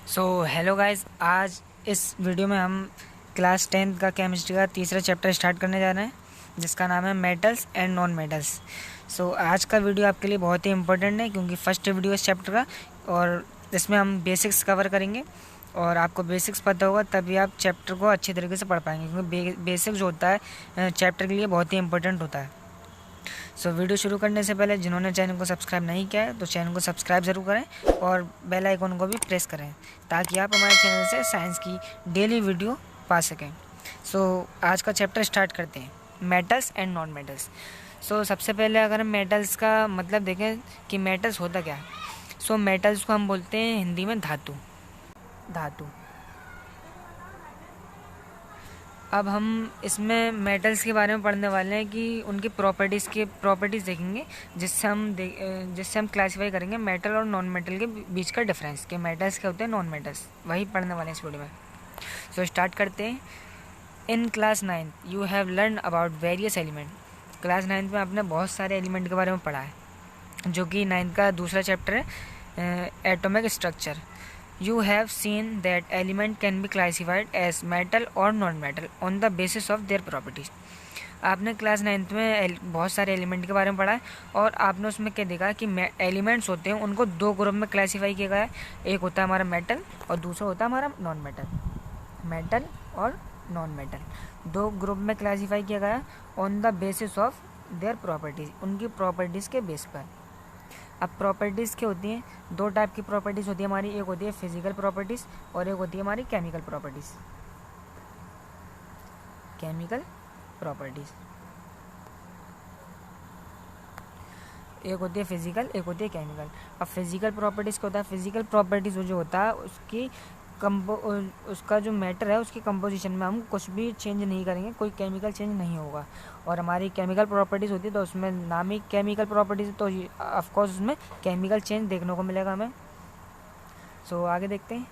So hello guys, आज इस video में हम क्लास 10th का केमिस्ट्री का तीसरा चैप्टर स्टार्ट करने जा रहे हैं, जिसका नाम है मेटल्स एंड नॉन मेटल्स। सो आज का वीडियो आपके लिए बहुत ही इंपॉर्टेंट है, क्योंकि फर्स्ट वीडियो इस चैप्टर का, और इसमें हम बेसिक्स कवर करेंगे। और आपको बेसिक्स पता होगा तभी आप चैप्टर को अच्छे तरीके से पढ़ पाएंगे, क्योंकि बेसिक्स जो होता है चैप्टर के लिए बहुत ही इंपॉर्टेंट होता है। सो वीडियो शुरू करने से पहले जिन्होंने चैनल को सब्सक्राइब नहीं किया है तो चैनल को सब्सक्राइब ज़रूर करें और बेल आइकन को भी प्रेस करें, ताकि आप हमारे चैनल से साइंस की डेली वीडियो पा सकें। सो आज का चैप्टर स्टार्ट करते हैं, मेटल्स एंड नॉन मेटल्स। सो सबसे पहले अगर हम मेटल्स का मतलब देखें कि मेटल्स होता क्या है। सो मेटल्स को हम बोलते हैं हिंदी में धातु। अब हम इसमें मेटल्स के बारे में पढ़ने वाले हैं कि उनकी प्रॉपर्टीज़ देखेंगे, जिससे हम क्लासीफाई करेंगे मेटल और नॉन मेटल के बीच का डिफरेंस, कि मेटल्स क्या होते हैं, नॉन मेटल्स, वही पढ़ने वाले हैं इस वीडियो में। सो स्टार्ट करते हैं। In class 9 you have learn about various element. Class 9 में आपने बहुत सारे एलिमेंट के बारे में पढ़ा है, जो कि 9th का दूसरा चैप्टर है, atomic structure. You have seen that element can be classified as metal or non-metal on the basis of their properties. आपने क्लास 9th में बहुत सारे एलिमेंट के बारे में पढ़ा है, और आपने उसमें क्या देखा कि एलिमेंट्स होते हैं उनको दो ग्रुप में क्लासीफाई किया गया है। एक होता है हमारा मेटल और दूसरा होता है हमारा नॉन मेटल। मेटल और नॉन मेटल दो ग्रुप में क्लासीफाई किया गया है on the basis of their properties, उनकी प्रॉपर्टीज़ के बेस पर। अब प्रॉपर्टीज़ क्या होती हैं, दो टाइप की प्रॉपर्टीज़ होती है हमारी, एक होती है फिजिकल प्रॉपर्टीज़ और एक होती है हमारी केमिकल प्रॉपर्टीज़। एक होती है फिजिकल, एक होती है केमिकल। अब फिजिकल प्रॉपर्टीज़ क्या होता है, फिजिकल प्रॉपर्टीज़ जो होता है उसका जो मैटर है उसकी कंपोजिशन में हम कुछ भी चेंज नहीं करेंगे, कोई केमिकल चेंज नहीं होगा। और हमारी केमिकल प्रॉपर्टीज़ होती है तो उसमें नाम ही केमिकल प्रॉपर्टीज़, तो ऑफकोर्स उसमें केमिकल चेंज देखने को मिलेगा हमें। सो आगे देखते हैं।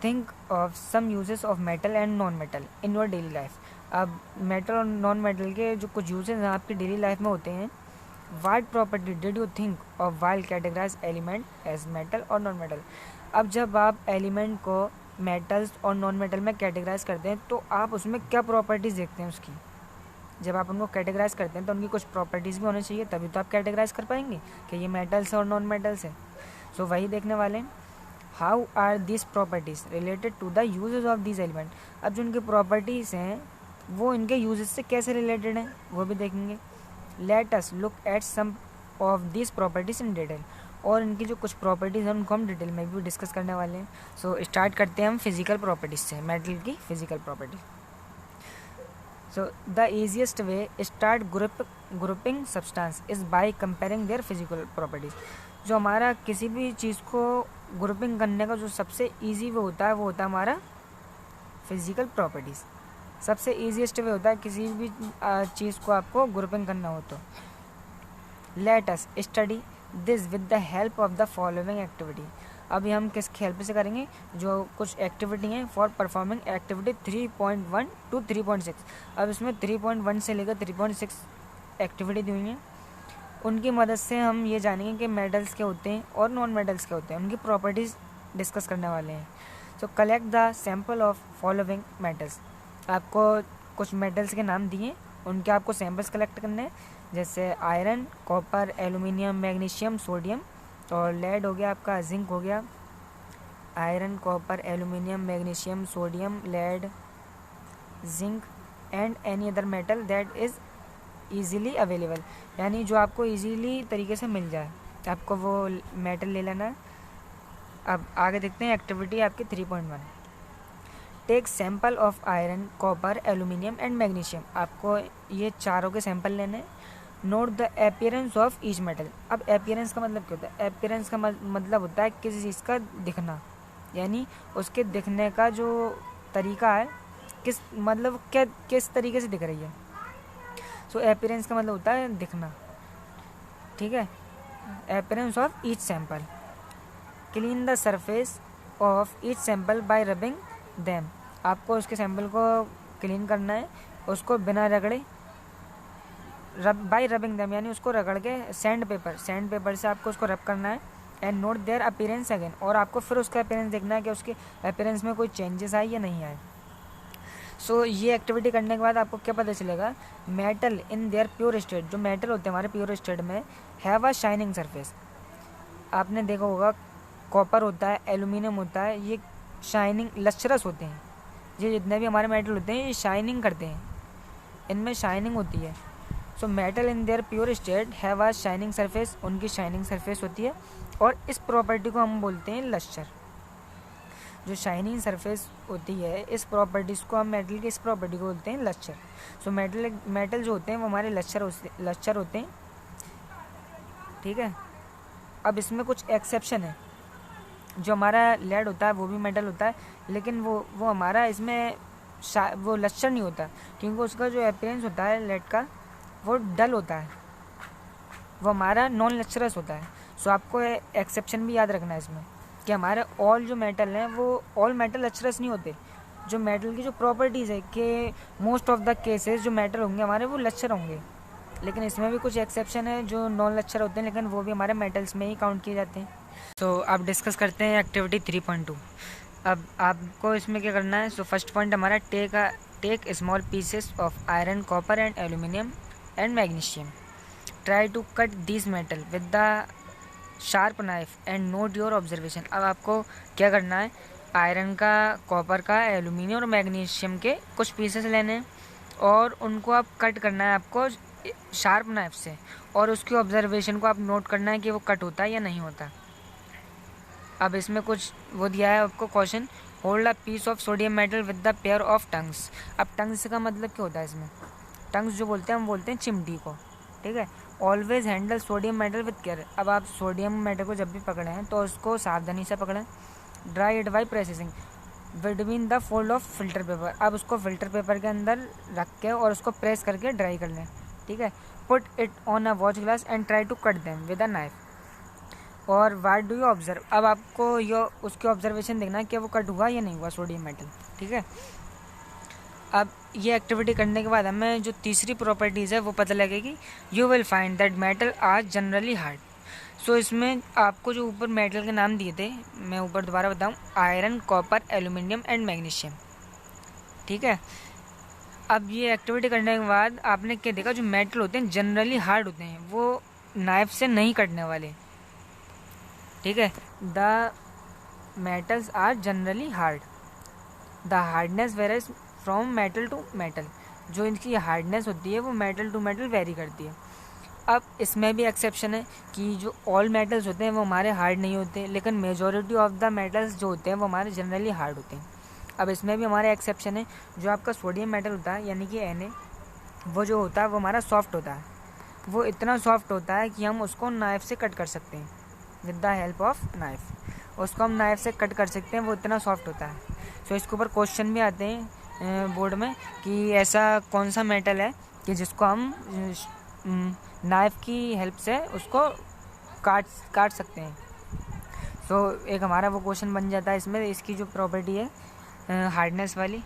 Think of some uses of metal and non metal in your daily life. अब मेटल और नॉन मेटल के जो कुछ यूजेस हैं आपकी डेली लाइफ में होते हैं। What property did you think of while categorize element as metal और नॉन मेटल। अब जब आप एलिमेंट को मेटल्स और नॉन मेटल में कैटेगराइज करते हैं तो आप उसमें क्या प्रॉपर्टीज़ देखते हैं उसकी। जब आप उनको कैटेगराइज करते हैं तो उनकी कुछ प्रॉपर्टीज़ भी होनी चाहिए, तभी तो आप कैटेगराइज कर पाएंगे कि ये मेटल्स और नॉन मेटल्स है। सो वही देखने वाले हैं। How are this properties related to the uses of this element. अब जो उनकी प्रॉपर्टीज़ हैं वो इनके यूजेज से कैसे रिलेटेड हैं वो भी देखेंगे। Let us look at some of this properties in detail. और इनकी जो कुछ प्रॉपर्टीज़ हैं उनको हम डिटेल में भी डिस्कस करने वाले हैं। सो स्टार्ट करते हैं हम फिजिकल प्रॉपर्टीज से, मेटल की physical properties. So the easiest way start grouping substance is by comparing their physical properties. जो हमारा किसी भी चीज़ को ग्रुपिंग करने का जो सबसे ईजी वे होता है वो होता है हमारा फिजिकल प्रॉपर्टीज़। सबसे ईजीएस्ट वे होता है किसी भी चीज़ को आपको ग्रुपिंग करना हो तो। Let us study this with the help of the following activity. अभी हम किसकी हेल्प से करेंगे, जो कुछ एक्टिविटी हैं फॉर परफॉर्मिंग एक्टिविटी 3.1 to 3.6। अब इसमें 3.1 से लेकर 3.6 एक्टिविटी दी हुई हैं, उनकी मदद से हम ये जानेंगे कि मेटल्स क्या होते हैं और नॉन मेटल्स क्या होते हैं, उनकी प्रॉपर्टीज़ डिस्कस करने वाले हैं। So collect the sample of following metals. आपको कुछ मेटल्स के नाम दिए, उनके आपको सैम्पल्स कलेक्ट करने हैं, जैसे iron, copper, aluminium, magnesium, sodium और लेड हो गया आपका, जिंक हो गया। Iron, copper, aluminium, magnesium, sodium, lead, zinc and any other metal that is easily available, यानी जो आपको ईजीली तरीके से मिल जाए आपको वो मेटल ले लेना है। अब आगे देखते हैं एक्टिविटी आपकी 3.1। Take sample of iron, copper, aluminium and magnesium. आपको ये चारों के सैंपल लेने हैं। Note the appearance of each metal. अब अपीयरेंस का मतलब क्या होता है, अपीयरेंस का मतलब होता है किसी चीज़ का दिखना, यानी उसके दिखने का जो तरीका है, किस तरीके से दिख रही है। सो अपीयरेंस का मतलब होता है दिखना, ठीक है। Appearance of each sample. Clean the surface of each sample bye rubbing them. आपको उसके सैंपल को क्लीन करना है, उसको बिना रगड़े, बाय रबिंग देम यानी उसको रगड़ के सैंड पेपर से आपको उसको रब करना है and note their appearance again, और आपको फिर उसका अपीयरेंस देखना है कि उसके अपीयरेंस में कोई चेंजेस आए या नहीं आए। सो ये एक्टिविटी करने के बाद आपको क्या पता चलेगा, metal in their pure state, जो मेटल होते हैं हमारे प्योर स्टेट में, हैव अ शाइनिंग सरफेस। आपने देखा होगा कॉपर होता है, एल्यूमिनियम होता है, ये शाइनिंग लस्ट्रस होते हैं। ये जितने भी हमारे मेटल होते हैं ये शाइनिंग करते हैं, इनमें शाइनिंग होती है। So metal in their pure state have a shining surface, उनकी शाइनिंग सरफेस होती है, और इस प्रॉपर्टी को हम बोलते हैं लस्टर। जो शाइनिंग सरफेस होती है इस प्रॉपर्टीज़ को हम मेटल की इस प्रॉपर्टी को बोलते हैं लस्टर। सो मेटल जो होते हैं वो हमारे लस्टर होते हैं, ठीक है। अब इसमें कुछ एक्सेप्शन है, जो हमारा लेड होता है वो भी मेटल होता है, लेकिन वो हमारा इसमें वो लस्टर नहीं होता, क्योंकि उसका जो अपीयरेंस होता है लेड का वो डल होता है, वो हमारा नॉन लस्टरस होता है। सो आपको एक्सेप्शन भी याद रखना है इसमें कि हमारे ऑल जो मेटल हैं वो ऑल मेटल लस्टरस नहीं होते। जो मेटल की जो प्रॉपर्टीज़ है कि मोस्ट ऑफ द केसेस जो मेटल होंगे हमारे वो लस्टर होंगे, लेकिन इसमें भी कुछ एक्सेप्शन है जो नॉन लस्टर होते हैं, लेकिन वो भी हमारे मेटल्स में ही काउंट किए जाते हैं। तो अब डिस्कस करते हैं एक्टिविटी 3.2। अब आपको इसमें क्या करना है, सो फर्स्ट पॉइंट हमारा take small pieces of iron, copper and aluminium and magnesium, try to cut this metal with the sharp knife and note your observation. अब आपको क्या करना है, आयरन का, कॉपर का, एल्यूमिनियम और मैग्नीशियम के कुछ पीसेस लेने हैं और उनको आप कट करना है आपको शार्प नाइफ से, और उसकी ऑब्जर्वेशन को आप नोट करना है कि वो कट होता है या नहीं होता। अब इसमें कुछ वो दिया है आपको question, hold a piece of sodium metal with the pair of tongs. अब टंग्स का मतलब क्या होता है, इसमें टंग्स जो बोलते हैं हम बोलते हैं चिमटी को, ठीक है। Always handle sodium metal with care. अब आप सोडियम मेटल को जब भी पकड़े हैं तो उसको सावधानी से पकड़ें। Dry it by processing between the fold of filter paper. अब उसको फिल्टर पेपर के अंदर रख के और उसको प्रेस करके ड्राई कर लें, ठीक है। Put it on a watch glass and try to cut them with a knife. और व्हाट डू यू ऑब्जर्व, अब आपको ये उसकी ऑब्जर्वेशन देखना है कि वो कट हुआ या नहीं हुआ सोडियम मेटल, ठीक है। अब ये एक्टिविटी करने के बाद हमें जो तीसरी प्रॉपर्टीज़ है वो पता लगेगी। You will find that metal are generally hard. So इसमें आपको जो ऊपर मेटल के नाम दिए थे, मैं ऊपर दोबारा बताऊं, iron, copper, aluminium and magnesium, ठीक है। अब ये एक्टिविटी करने के बाद आपने क्या देखा, जो मेटल होते हैं जनरली हार्ड होते हैं, वो नाइफ से नहीं कटने वाले, ठीक है। The metals are generally hard, the hardness varies from metal to metal. जो इनकी हार्डनेस होती है वो मेटल टू मेटल वेरी करती है। अब इसमें भी एक्सेप्शन है कि जो ऑल मेटल्स होते हैं वो हमारे हार्ड नहीं होते, लेकिन मेजॉरिटी ऑफ द मेटल्स जो होते हैं वो हमारे जनरली हार्ड होते हैं। अब इसमें भी हमारे एक्सेप्शन है, जो आपका सोडियम मेटल होता है यानी कि Na, वो जो होता है वो हमारा सॉफ्ट होता है। वो इतना सॉफ्ट होता है कि हम उसको नाइफ से कट कर सकते हैं, with the help of knife उसको हम नाइफ से कट कर सकते हैं, वो इतना सॉफ्ट होता है। सो इसके ऊपर क्वेश्चन भी आते हैं बोर्ड में कि ऐसा कौन सा मेटल है कि जिसको हम नाइफ की हेल्प से उसको काट सकते हैं। सो एक हमारा वो क्वेश्चन बन जाता है इसमें, इसकी जो प्रॉपर्टी है हार्डनेस वाली।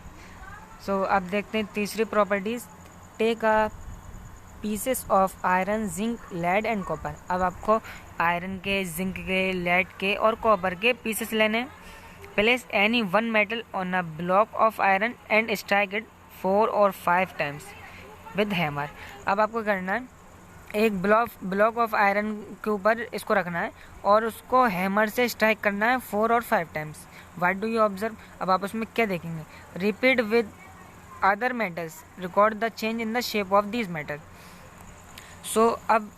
सो अब देखते हैं तीसरी properties, take a pieces of iron, zinc, lead and copper. अब आपको आयरन के, जिंक के, लेड के और कॉपर के पीसेस लेने हैं। Place any one metal on a block of iron and strike it 4 or 5 times with hammer. अब आपको करना है, एक ब्लॉक ऑफ आयरन के ऊपर इसको रखना है और उसको हैमर से स्ट्राइक करना है 4 or 5 times। What do you observe, अब आप उसमें क्या देखेंगे, repeat with other metals, record the change in the shape of this metal. So अब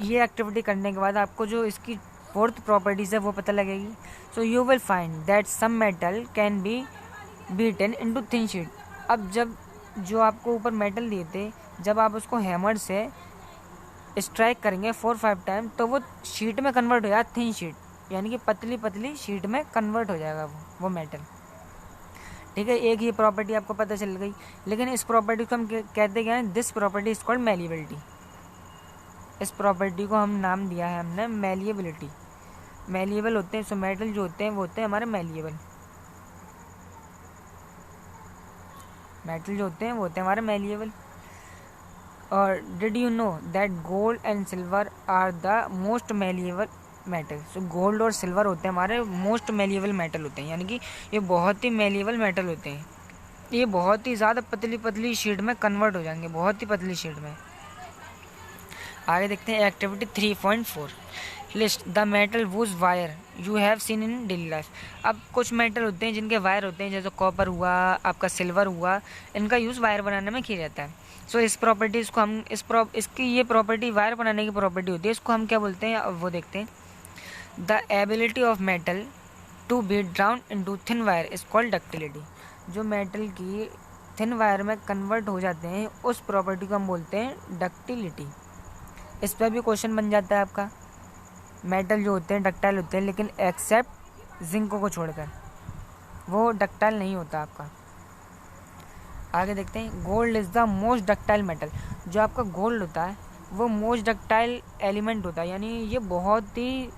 ये एक्टिविटी करने के बाद आपको जो इसकी फोर्थ प्रॉपर्टीज़ है वो पता लगेगी। So you will find that some metal can be beaten into thin sheet. अब जब जो आपको ऊपर मेटल दिए थे, जब आप उसको हैमर से स्ट्राइक करेंगे 4-5 टाइम तो वो शीट में कन्वर्ट हो जाएगा, थिन शीट, यानी कि पतली पतली शीट में कन्वर्ट हो जाएगा वो मेटल, ठीक है। एक ही प्रॉपर्टी आपको पता चल गई, लेकिन इस प्रॉपर्टी को हम कहते क्या हैं, this property is called malleability. इस प्रॉपर्टी को हम नाम दिया है हमने मैलिएबिलिटी। मैलिएबल होते हैं, सो मेटल जो होते हैं वो होते हैं हमारे मैलिएबल। मेटल जो होते हैं वो होते हैं हमारे मैलिएबल। और did you know that gold and silver are the most malleable metal. So gold और सिल्वर होते हैं हमारे मोस्ट मेलिएबल मेटल होते हैं, यानी कि ये बहुत ही मेलिएबल मेटल होते हैं। ये बहुत ही ज़्यादा पतली पतली शीट में कन्वर्ट हो जाएंगे, बहुत ही पतली शीट में। आगे देखते हैं activity 3.4 list the metal whose wire you have seen in daily life. अब कुछ मेटल होते हैं जिनके वायर होते हैं, जैसे कॉपर हुआ, आपका सिल्वर हुआ, इनका यूज़ वायर बनाने में किया जाता है। सो इस प्रॉपर्टीज़ को हम इसकी ये प्रॉपर्टी वायर बनाने की प्रॉपर्टी होती है, इसको हम क्या बोलते हैं अब वो देखते हैं। The ability of metal to be drawn into thin wire is called ductility. जो मेटल की थिन वायर में कन्वर्ट हो जाते हैं उस प्रॉपर्टी को हम बोलते हैं डक्टिलिटी। इस पर भी क्वेश्चन बन जाता है आपका। मेटल जो होते हैं डक्टाइल होते हैं, लेकिन एक्सेप्ट जिंको को छोड़कर वो डक्टाइल नहीं होता आपका। आगे देखते हैं gold is the most ductile metal. जो आपका गोल्ड होता है वो मोस्ट डक्टाइल एलिमेंट होता है, यानी ये बहुत ही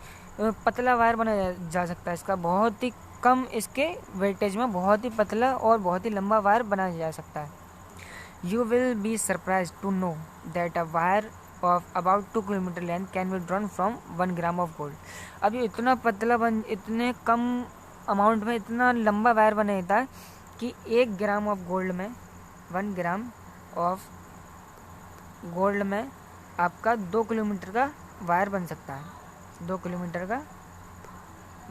पतला वायर बनाया जा सकता है, इसका बहुत ही कम इसके वेटेज में बहुत ही पतला और बहुत ही लंबा वायर बनाया जा सकता है। You will be surprise to know that a wire of about 2 kilometre length can be drawn from 1 gram of gold. अब ये इतना पतला इतने कम अमाउंट में इतना लंबा वायर बना देता है कि 1 ग्राम ऑफ गोल्ड में 1 ग्राम ऑफ गोल्ड में आपका 2 किलोमीटर का वायर बन सकता है। 2 किलोमीटर का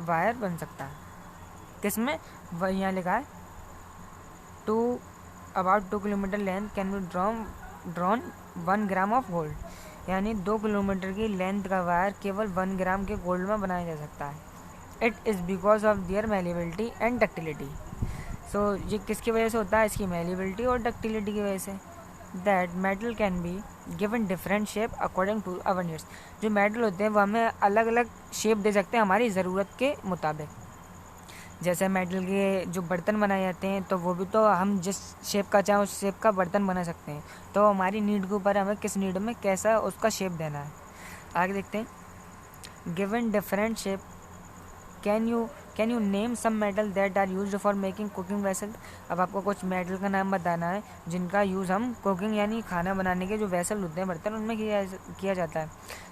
वायर बन सकता है। किसमें? वह यहाँ लिखा है about 2 kilometre length can be drawn 1 gram of gold, यानी 2 किलोमीटर की लेंथ का वायर केवल 1 ग्राम के गोल्ड में बनाया जा सकता है। It is because of their malleability and ductility. So ये किसकी वजह से होता है? इसकी मेलिबिलिटी और डक्टिलिटी की वजह से। That metal can be given different shape according to our needs. जो मेटल होते हैं वो हमें अलग अलग शेप दे सकते हैं हमारी ज़रूरत के मुताबिक। जैसे मेटल के जो बर्तन बनाए जाते हैं तो वो भी तो हम जिस शेप का चाहें उस शेप का बर्तन बना सकते हैं, तो हमारी नीड के ऊपर हमें किस नीड में कैसा उसका शेप देना है। आगे देखते हैं given different shape can you name some metal that are used for making cooking vessel. अब आपको कुछ मेटल का नाम बताना है जिनका यूज़ हम कुकिंग यानी खाना बनाने के जो वेसल होते हैं बर्तन उनमें किया जाता है।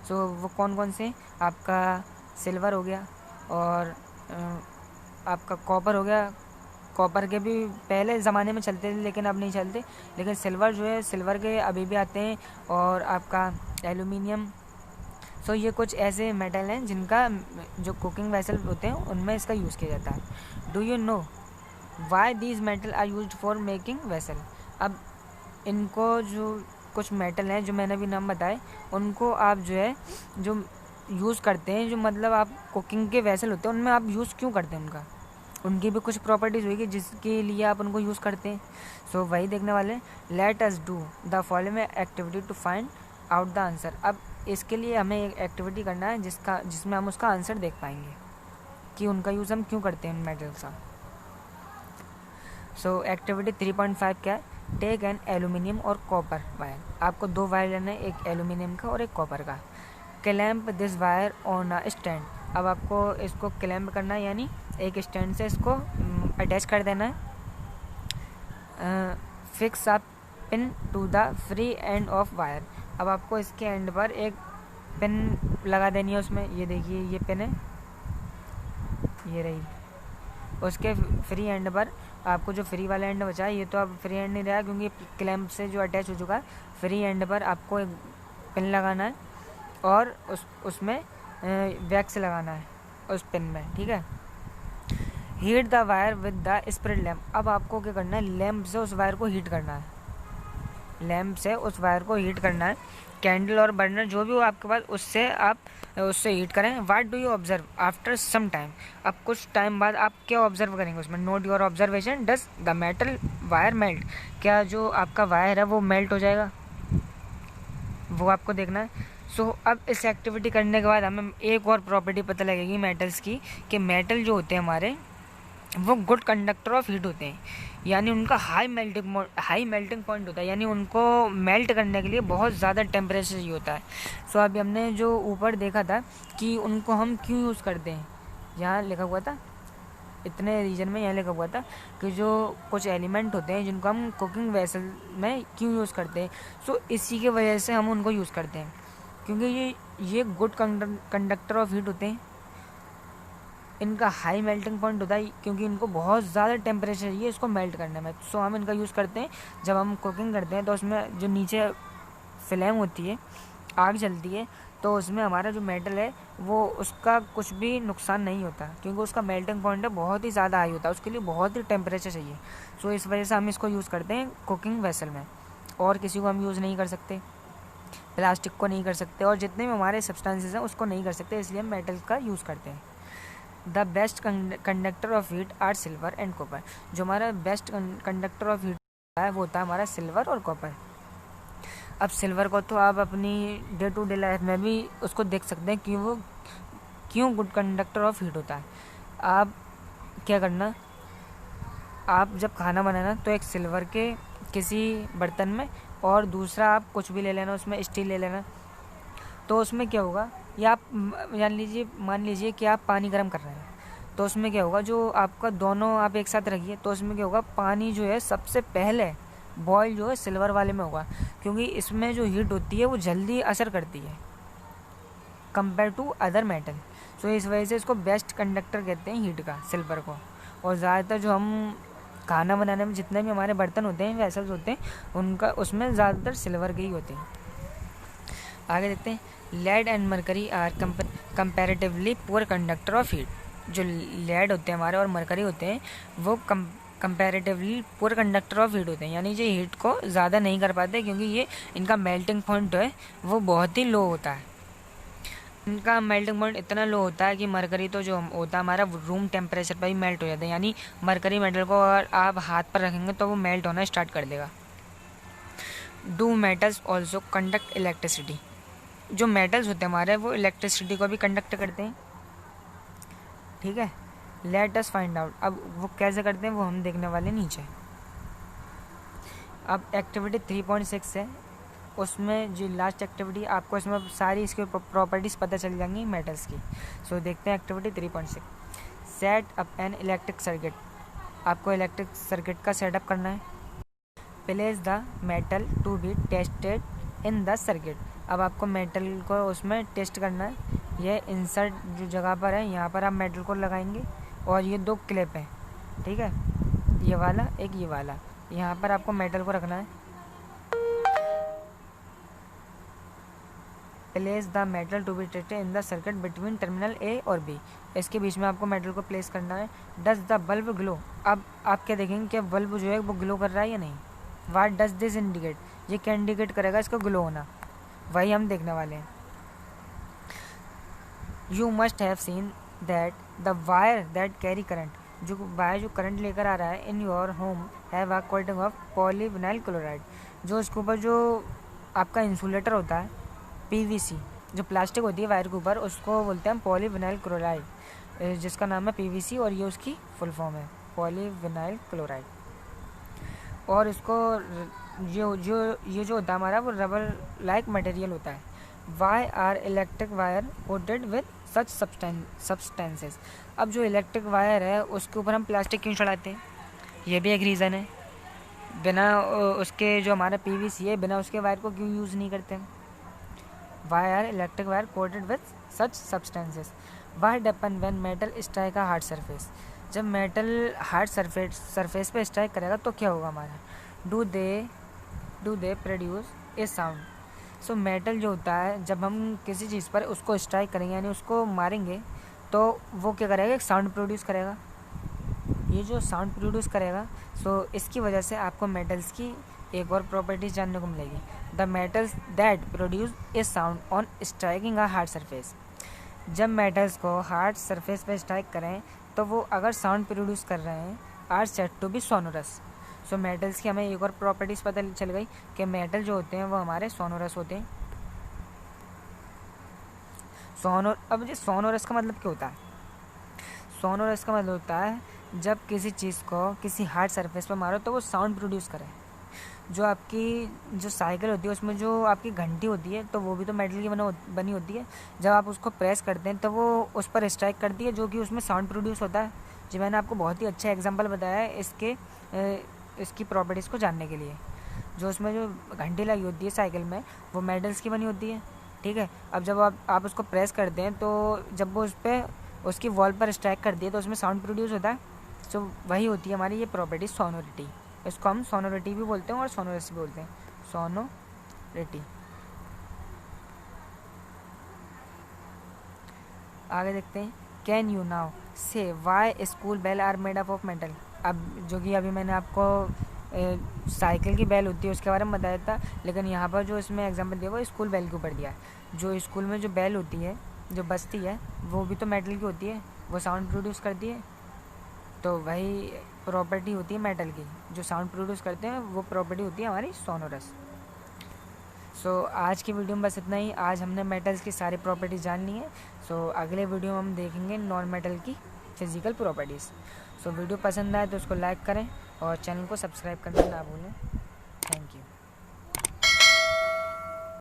सो वो कौन कौन से? आपका सिल्वर हो गया और आपका कॉपर हो गया। कॉपर के भी पहले ज़माने में चलते थे लेकिन अब नहीं चलते, लेकिन सिल्वर जो है सिल्वर के अभी भी आते हैं, और आपका एल्यूमिनियम। सो ये कुछ ऐसे मेटल हैं जिनका जो कुकिंग वेसल होते हैं उनमें इसका यूज़ किया जाता है। Do you know why these metal are used for making vessel. अब इनको जो कुछ मेटल हैं जो मैंने अभी नाम बताए उनको आप जो है जो यूज़ करते हैं, जो मतलब आप कुकिंग के वेसल होते हैं उनमें आप यूज़ क्यों करते हैं उनकी भी कुछ प्रॉपर्टीज़ होगी जिसके लिए आप उनको यूज़ करते हैं। सो वही देखने वाले। Let us do the following activity to find out the answer. अब इसके लिए हमें एक एक्टिविटी करना है जिसमें हम उसका आंसर देख पाएंगे कि उनका यूज़ हम क्यों करते हैं मेटल्स का। सो एक्टिविटी 3.5 क्या है? टेक एन एल्यूमिनियम और कॉपर वायर। आपको 2 वायर लेना है, एक एल्यूमिनियम का और एक कॉपर का। Clamp this wire on a stand. अब आपको इसको क्लैम्प करना है, यानी एक स्टैंड से इसको अटैच कर देना है। Fix a pin to the free end of wire. अब आपको इसके एंड पर एक पिन लगा देनी है उसमें। ये देखिए ये पिन है, ये रही। उसके फ्री एंड पर आपको जो फ्री वाला एंड बचा है, ये तो अब फ्री एंड नहीं रहा क्योंकि क्लैम्प से जो अटैच हो चुका है। फ्री एंड पर आपको एक पिन लगाना है और उसमें वैक्स लगाना है उस पिन में, ठीक है। Heat the wire with the spirit lamp. अब आपको क्या करना है? लैम्प से उस वायर को हीट करना है। लैम्प से उस वायर को हीट करना है। कैंडल और बर्नर जो भी हो आपके पास उससे हीट करें। What do you observe after some time. अब कुछ टाइम बाद आप क्या ऑब्जर्व करेंगे उसमें? Note your observation. Does the metal wire melt. क्या जो आपका वायर है वो मेल्ट हो जाएगा? वो आपको देखना है। सो अब इस एक्टिविटी करने के बाद हमें एक और प्रॉपर्टी पता लगेगी मेटल्स की, कि मेटल जो होते हैं हमारे वो गुड कंडक्टर ऑफ हीट होते हैं, यानी उनका हाई मेल्टिंग पॉइंट होता है, यानी उनको मेल्ट करने के लिए बहुत ज़्यादा टेम्परेचर चाहिए होता है। सो अभी हमने जो ऊपर देखा था कि उनको हम क्यों यूज़ करते हैं, यहाँ लिखा हुआ था, इतने रीजन में यहाँ लिखा हुआ था कि जो कुछ एलिमेंट होते हैं जिनको हम कुकिंग वेसल में क्यों यूज़ करते हैं। सो इसी की वजह से हम उनको यूज़ करते हैं, क्योंकि ये ये गुड कंडक्टर ऑफ हीट होते हैं। इनका हाई मेल्टिंग पॉइंट होता है क्योंकि इनको बहुत ज़्यादा टेम्परेचर चाहिए इसको मेल्ट करने में। सो हम इनका यूज़ करते हैं जब हम कुकिंग करते हैं, तो उसमें जो नीचे फ्लेम होती है, आग जलती है, तो उसमें हमारा जो मेटल है वो उसका कुछ भी नुकसान नहीं होता क्योंकि उसका मेल्टिंग पॉइंट है बहुत ही ज़्यादा हाई होता है, उसके लिए बहुत ही टेम्परेचर चाहिए। सो इस वजह से हम इसको यूज़ करते हैं कुकिंग वेसल में। और किसी को हम यूज़ नहीं कर सकते, प्लास्टिक को नहीं कर सकते, और जितने भी हमारे सब्सटेंसेस हैं उसको नहीं कर सकते, इसलिए हम मेटल का यूज़ करते हैं। The best conductor of heat are silver and copper. जो हमारा बेस्ट कंडक्टर ऑफ हीट है वो होता है हमारा सिल्वर और कॉपर। अब सिल्वर को तो आप अपनी डे टू डे लाइफ में भी उसको देख सकते हैं कि वो क्यों गुड कंडक्टर ऑफ हीट होता है। आप क्या करना, आप जब खाना बनाना तो एक सिल्वर के किसी बर्तन में, और दूसरा आप कुछ भी ले लेना, उसमें स्टील ले लेना। तो उसमें क्या होगा, या आप मान लीजिए कि आप पानी गर्म कर रहे हैं, तो उसमें क्या होगा, जो आपका दोनों आप एक साथ रखिए, तो उसमें क्या होगा, पानी जो है सबसे पहले बॉयल जो है सिल्वर वाले में होगा, क्योंकि इसमें जो हीट होती है वो जल्दी असर करती है कंपेयर टू अदर मेटल। सो इस वजह से इसको बेस्ट कंडक्टर कहते हैं हीट का, सिल्वर को। और ज़्यादातर जो हम खाना बनाने में जितने भी हमारे बर्तन होते हैं, वेसल्स होते हैं, उनका उसमें ज़्यादातर सिल्वर के ही होते हैं। आगे देखते हैं, lead and mercury are comparatively poor conductor of heat. जो लेड होते हैं हमारे और मरकरी होते हैं वो comparatively poor conductor of heat होते हैं, यानी ये हीट को ज़्यादा नहीं कर पाते क्योंकि ये इनका मेल्टिंग पॉइंट है वो बहुत ही लो होता है। इनका मेल्टिंग पॉइंट इतना लो होता है कि मरकरी तो जो होता है हमारा रूम टेम्परेचर पर ही मेल्ट हो जाता है, यानी मरकरी मेटल को अगर आप हाथ पर रखेंगे तो वो मेल्ट होना स्टार्ट कर देगा। Do metals also conduct electricity. जो मेटल्स होते हैं हमारे वो इलेक्ट्रिसिटी को भी कंडक्ट करते हैं, ठीक है। लेट अस फाइंड आउट, अब वो कैसे करते हैं वो हम देखने वाले नीचे। अब एक्टिविटी 3.6 है, उसमें जो लास्ट एक्टिविटी आपको इसमें सारी इसकी प्रॉपर्टीज़ पता चल जाएंगी मेटल्स की। सो देखते हैं activity 3.6। Set up an electric circuit. आपको इलेक्ट्रिक सर्किट का सेटअप करना है। Place the metal to be tested in the circuit. अब आपको मेटल को उसमें टेस्ट करना है। ये इंसर्ट जो जगह पर है यहाँ पर आप मेटल को लगाएंगे, और ये 2 क्लिप हैं, ठीक है, ये वाला एक ये वाला, यहाँ पर आपको मेटल को रखना है। Place the metal to be tested in the circuit between terminal A और बी। इसके बीच में आपको मेटल को प्लेस करना है। Does the bulb glow. अब आप क्या देखेंगे कि बल्ब जो है वो ग्लो कर रहा है या नहीं। What does this indicate. ये क्या इंडिकेट करेगा इसका ग्लो होना, वही हम देखने वाले हैं। You must have seen that the wire that carry current. जो वायर जो करंट लेकर आ रहा है in your home have a coating of polyvinyl chloride. जो इसके ऊपर जो आपका इंसुलेटर होता है पीवीसी, जो प्लास्टिक होती है वायर के ऊपर, उसको बोलते हैं पॉलीविनाइल क्लोराइड, जिसका नाम है पीवीसी, और ये उसकी फुल फॉर्म है पॉलीविनाइल क्लोराइड। और इसको ये जो होता है हमारा वो रबर लाइक मटेरियल होता है। Why are electric wire coated with such substances. अब जो इलेक्ट्रिक वायर है उसके ऊपर हम प्लास्टिक क्यों चढ़ाते हैं, ये भी एक रीज़न है। बिना उसके जो हमारा पीवीसी है, बिना उसके वायर को क्यों यूज़ नहीं करते हैं। Why are electric wire coated with such substances. What happen when metal strike a hard surface. जब मेटल हार्ड सरफेस पे स्ट्राइक करेगा तो क्या होगा हमारा, do they produce a sound. So metal जो होता है जब हम किसी चीज़ पर उसको स्ट्राइक करेंगे यानी उसको मारेंगे तो वो क्या करेगा, एक साउंड प्रोड्यूस करेगा। ये जो साउंड प्रोड्यूस करेगा, सो इसकी वजह से आपको मेटल्स की एक और प्रॉपर्टीज जानने को मिलेगी। The metals that produce a sound on striking a hard surface. जब मेटल्स को हार्ड सरफेस पे स्ट्राइक करें तो वो अगर साउंड प्रोड्यूस कर रहे हैं are set to be sonorous. So metals की हमें एक और प्रॉपर्टीज़ पता चल गई कि मेटल जो होते हैं वो हमारे सोनोरस होते हैं। अब ये सोनोरस का मतलब क्या होता है। सोनोरस का मतलब होता है जब किसी चीज़ को किसी हार्ड सरफेस पर मारो तो वो साउंड प्रोड्यूस करे। जो आपकी जो साइकिल होती है उसमें जो आपकी घंटी होती है तो वो भी तो मेटल की बनी होती है। जब आप उसको प्रेस करते हैं तो वो उस पर स्ट्राइक करती है, जो कि उसमें साउंड प्रोड्यूस होता है। जी मैंने आपको बहुत ही अच्छा एग्जांपल बताया है इसकी प्रॉपर्टीज़ को जानने के लिए। जो उसमें जो घंटी लगी होती है साइकिल में वो मेटल्स की बनी होती है, ठीक है। अब जब आप उसको प्रेस करते हैं तो जब वो उस पर उसकी वॉल पर स्ट्राइक करती है तो उसमें साउंड प्रोड्यूस होता है। सो वही होती है हमारी ये प्रॉपर्टी सोनोरिटी। इसको हम सोनोरिटी भी बोलते हैं और सोनोरस भी बोलते हैं, सोनोरिटी। आगे देखते हैं, can you now say why school bell are made up of metal. अब जो कि अभी मैंने आपको साइकिल की बेल होती है उसके बारे में बताया था, लेकिन यहाँ पर जो इसमें एग्जांपल दिया वो स्कूल बेल के ऊपर दिया है। जो स्कूल में जो बेल होती है, जो बजती है, वो भी तो मेटल की होती है, वो साउंड प्रोड्यूस करती है। तो वही प्रॉपर्टी होती है मेटल की, जो साउंड प्रोड्यूस करते हैं वो प्रॉपर्टी होती है हमारी सोनोरस। सो आज की वीडियो में बस इतना ही। आज हमने मेटल्स की सारी प्रॉपर्टीज़ जान ली हैं। सो अगले वीडियो में हम देखेंगे नॉन मेटल की फिज़िकल प्रॉपर्टीज़। सो वीडियो पसंद आए तो उसको लाइक करें और चैनल को सब्सक्राइब करना ना भूलें। Thank you.